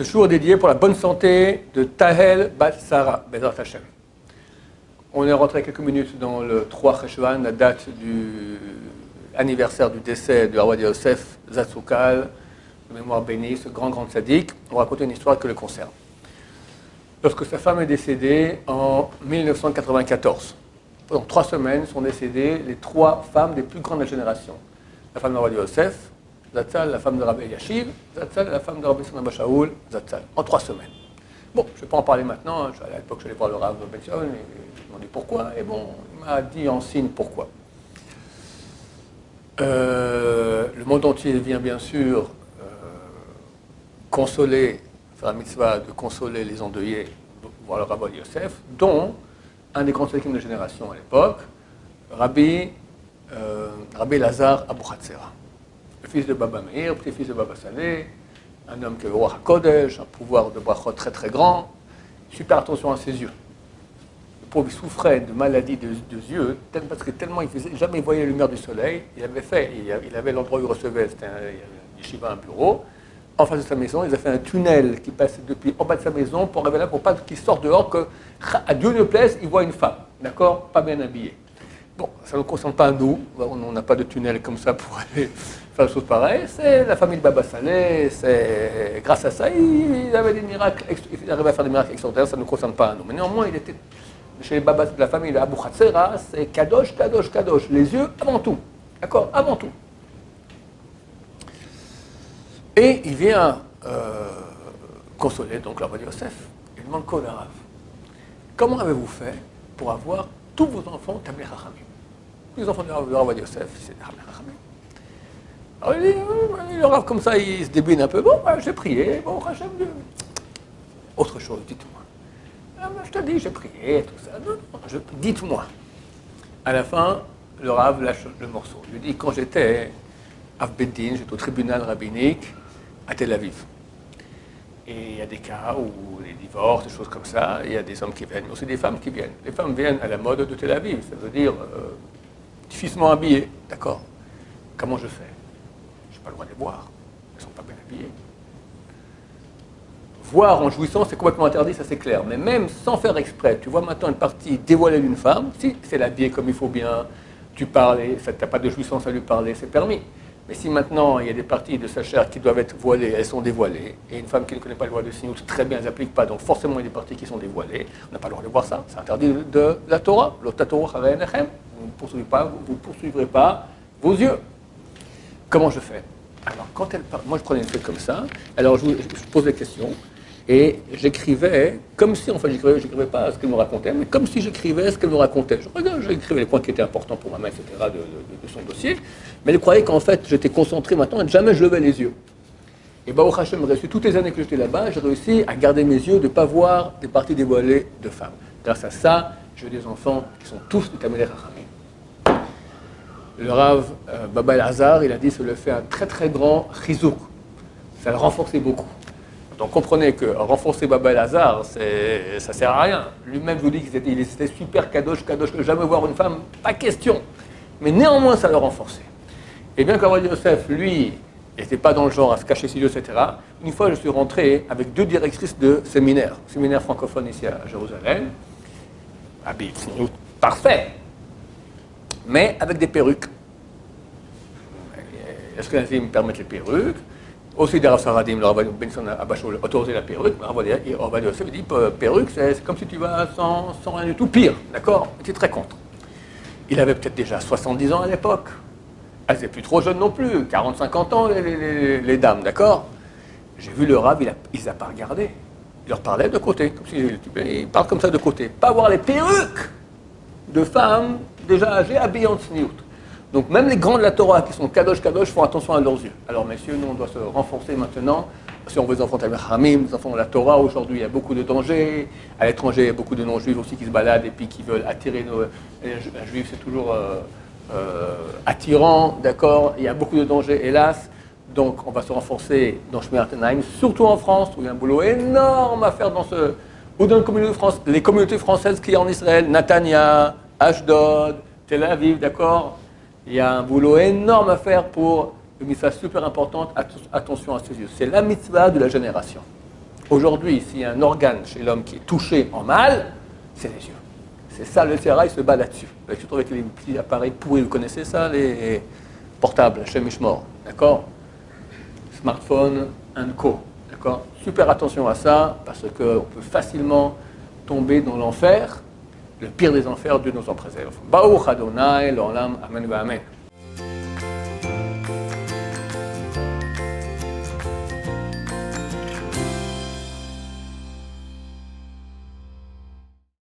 Ce jour est dédié pour la bonne santé de Tahel Bat Sarah, Bezrat Hashem. On est rentré quelques minutes dans le 3 Cheshvan, la date du anniversaire du décès de Harvard Yosef Zatzukal, de mémoire bénie, ce grand tzaddik. On va raconter une histoire qui le concerne. Lorsque sa femme est décédée en 1994, pendant 3 semaines sont décédées les 3 femmes des plus grandes de la génération. La femme de Harvard Yosef Zatzal, la femme de Rabbi Yashiv Zatzal, la femme de Rabbi Simon Abba Shaul Zatzal, en 3 semaines. Bon, je ne vais pas en parler maintenant, à l'époque je suis allé voir le Rav Ben Shaul, et je lui ai demandé pourquoi, et bon, il m'a dit en signe pourquoi. Le monde entier vient bien sûr consoler, faire la mitzvah de consoler les endeuillés, voir le Rabbi Yosef, dont un des grands tzaddikim de génération à l'époque, Rabbi Lazar Abu Hatzera, le fils de Baba Meir, petit-fils de Baba Saleh, un homme qui avait Ruach HaKodesh, un pouvoir de brachot très très grand. Super attention à ses yeux. Le pauvre il souffrait de maladies de yeux, parce que tellement il faisait, jamais il voyait la lumière du soleil. Il avait l'endroit où il recevait, c'était un yeshiva, un bureau. En face de sa maison, ils ont fait un tunnel qui passait depuis en bas de sa maison pour arriver là, pour pas qu'il sorte dehors, que à Dieu ne plaise, il voit une femme, d'accord, pas bien habillée. Bon, ça ne nous concerne pas à nous, on n'a pas de tunnel comme ça pour aller faire des choses pareilles. C'est la famille de Baba Saleh, c'est grâce à ça, il avait des miracles, il arrivait à faire des miracles extraordinaires, ça ne nous concerne pas à nous. Mais néanmoins, il était chez les Babas de la famille de Abu Hatzera, c'est Kadosh, Kadosh, Kadosh, les yeux avant tout, d'accord, avant tout. Et il vient consoler donc Rabbi Yosef, il demande quoi Rav, comment avez-vous fait pour avoir tous vos enfants Tamei Chachamim? Les enfants de Rabbi Yosef, c'est Tamei Chachamim. Alors il dit, le Rav comme ça, il se débine un peu, bon, ben, j'ai prié, bon, Hachem, autre chose, dites-moi. Ah, ben, je te dis, j'ai prié, tout ça, non, dites-moi. À la fin, le Rav lâche le morceau. Il lui dit, quand j'étais à Beddin, j'étais au tribunal rabbinique à Tel Aviv. Et il y a des cas où les divorces, des choses comme ça, il y a des hommes qui viennent, mais aussi des femmes qui viennent. Les femmes viennent à la mode de Tel Aviv, ça veut dire difficilement habillées, d'accord. Comment je fais? Je n'ai pas le droit de les voir, elles ne sont pas bien habillées. Voir en jouissant, c'est complètement interdit, ça c'est clair. Mais même sans faire exprès, tu vois maintenant une partie dévoilée d'une femme, si c'est l'habiller comme il faut bien, tu parles, tu n'as pas de jouissance à lui parler, c'est permis. Mais si maintenant il y a des parties de sa chair qui doivent être voilées, elles sont dévoilées, et une femme qui ne connaît pas le loi de Sinyout, très bien, elles n'appliquent pas, donc forcément il y a des parties qui sont dévoilées, on n'a pas le droit de voir ça, c'est interdit de la Torah. Vous ne poursuivrez pas vos yeux. Comment je fais? Alors quand elle parle, moi je prenais une feuille comme ça, alors je pose des questions, et j'écrivais, comme si, enfin j'écrivais pas ce qu'elle me racontait, mais comme si j'écrivais ce qu'elle me racontait. J'écrivais les points qui étaient importants pour ma main, etc., de son dossier, mais elle croyait qu'en fait j'étais concentré maintenant et jamais je levais les yeux. Et Baruch Hashem, réussi toutes les années que j'étais là-bas, j'ai réussi à garder mes yeux, de ne pas voir des parties dévoilées de femmes. Grâce à ça, j'ai des enfants qui sont tous des Tamei Chachamim. Le Rav Baba Elazar, il a dit, ça le fait un très très grand chizouk. Ça le renforçait beaucoup. Donc comprenez que renforcer Baba Elazar, ça ne sert à rien. Lui-même vous dit qu'il était super kadosh, que jamais voir une femme, pas question. Mais néanmoins, ça le renforçait. Et bien qu'Harvard Yosef, lui, n'était pas dans le genre à se cacher ses yeux, etc. Une fois, je suis rentré avec 2 directrices de séminaire francophone ici à Jérusalem, habillées parfait, mais avec des perruques. Est-ce que les me permettent les perruques? Aussi, des Rav Saradim, le Rav Benson Abba Shaul autorisé la perruque, mais Harvard Yosef dit perruque, c'est comme si tu vas sans rien du tout, pire, d'accord? Il était très contre. Il avait peut-être déjà 70 ans à l'époque. Elles n'étaient plus trop jeunes non plus, 40-50 ans les dames, d'accord? J'ai vu le Rav, il n'a pas regardé. Il leur parlait de côté, comme il parle comme ça de côté. Pas voir les perruques de femmes déjà âgées habillées en tsniout. Donc même les grands de la Torah qui sont kadosh font attention à leurs yeux. Alors messieurs, nous on doit se renforcer maintenant. Si on veut des enfants Tamei Chachamim, des enfants de la Torah, aujourd'hui il y a beaucoup de dangers. À l'étranger, il y a beaucoup de non-juifs aussi qui se baladent et puis qui veulent attirer un juif, c'est toujours attirant, d'accord? Il y a beaucoup de dangers, hélas. Donc on va se renforcer dans Shmirat Einaim, surtout en France, où il y a un boulot énorme à faire ou dans les communautés françaises qu'il y a en Israël, Netanya, Ashdod, Tel Aviv, d'accord? Il y a un boulot énorme à faire pour une mitzvah super importante, attention à ses yeux. C'est la mitzvah de la génération. Aujourd'hui, s'il y a un organe chez l'homme qui est touché en mal, c'est les yeux. C'est ça, le sérail se bat là-dessus. Surtout avec les petits appareils pourris, vous connaissez ça, les portables, Hashem Ishmor, d'accord? Smartphone and co, d'accord? Super attention à ça, parce qu'on peut facilement tomber dans l'enfer, le pire des enfers, Dieu nous en préserve. Baruch Adonai, l'Olam, Amen, Amen.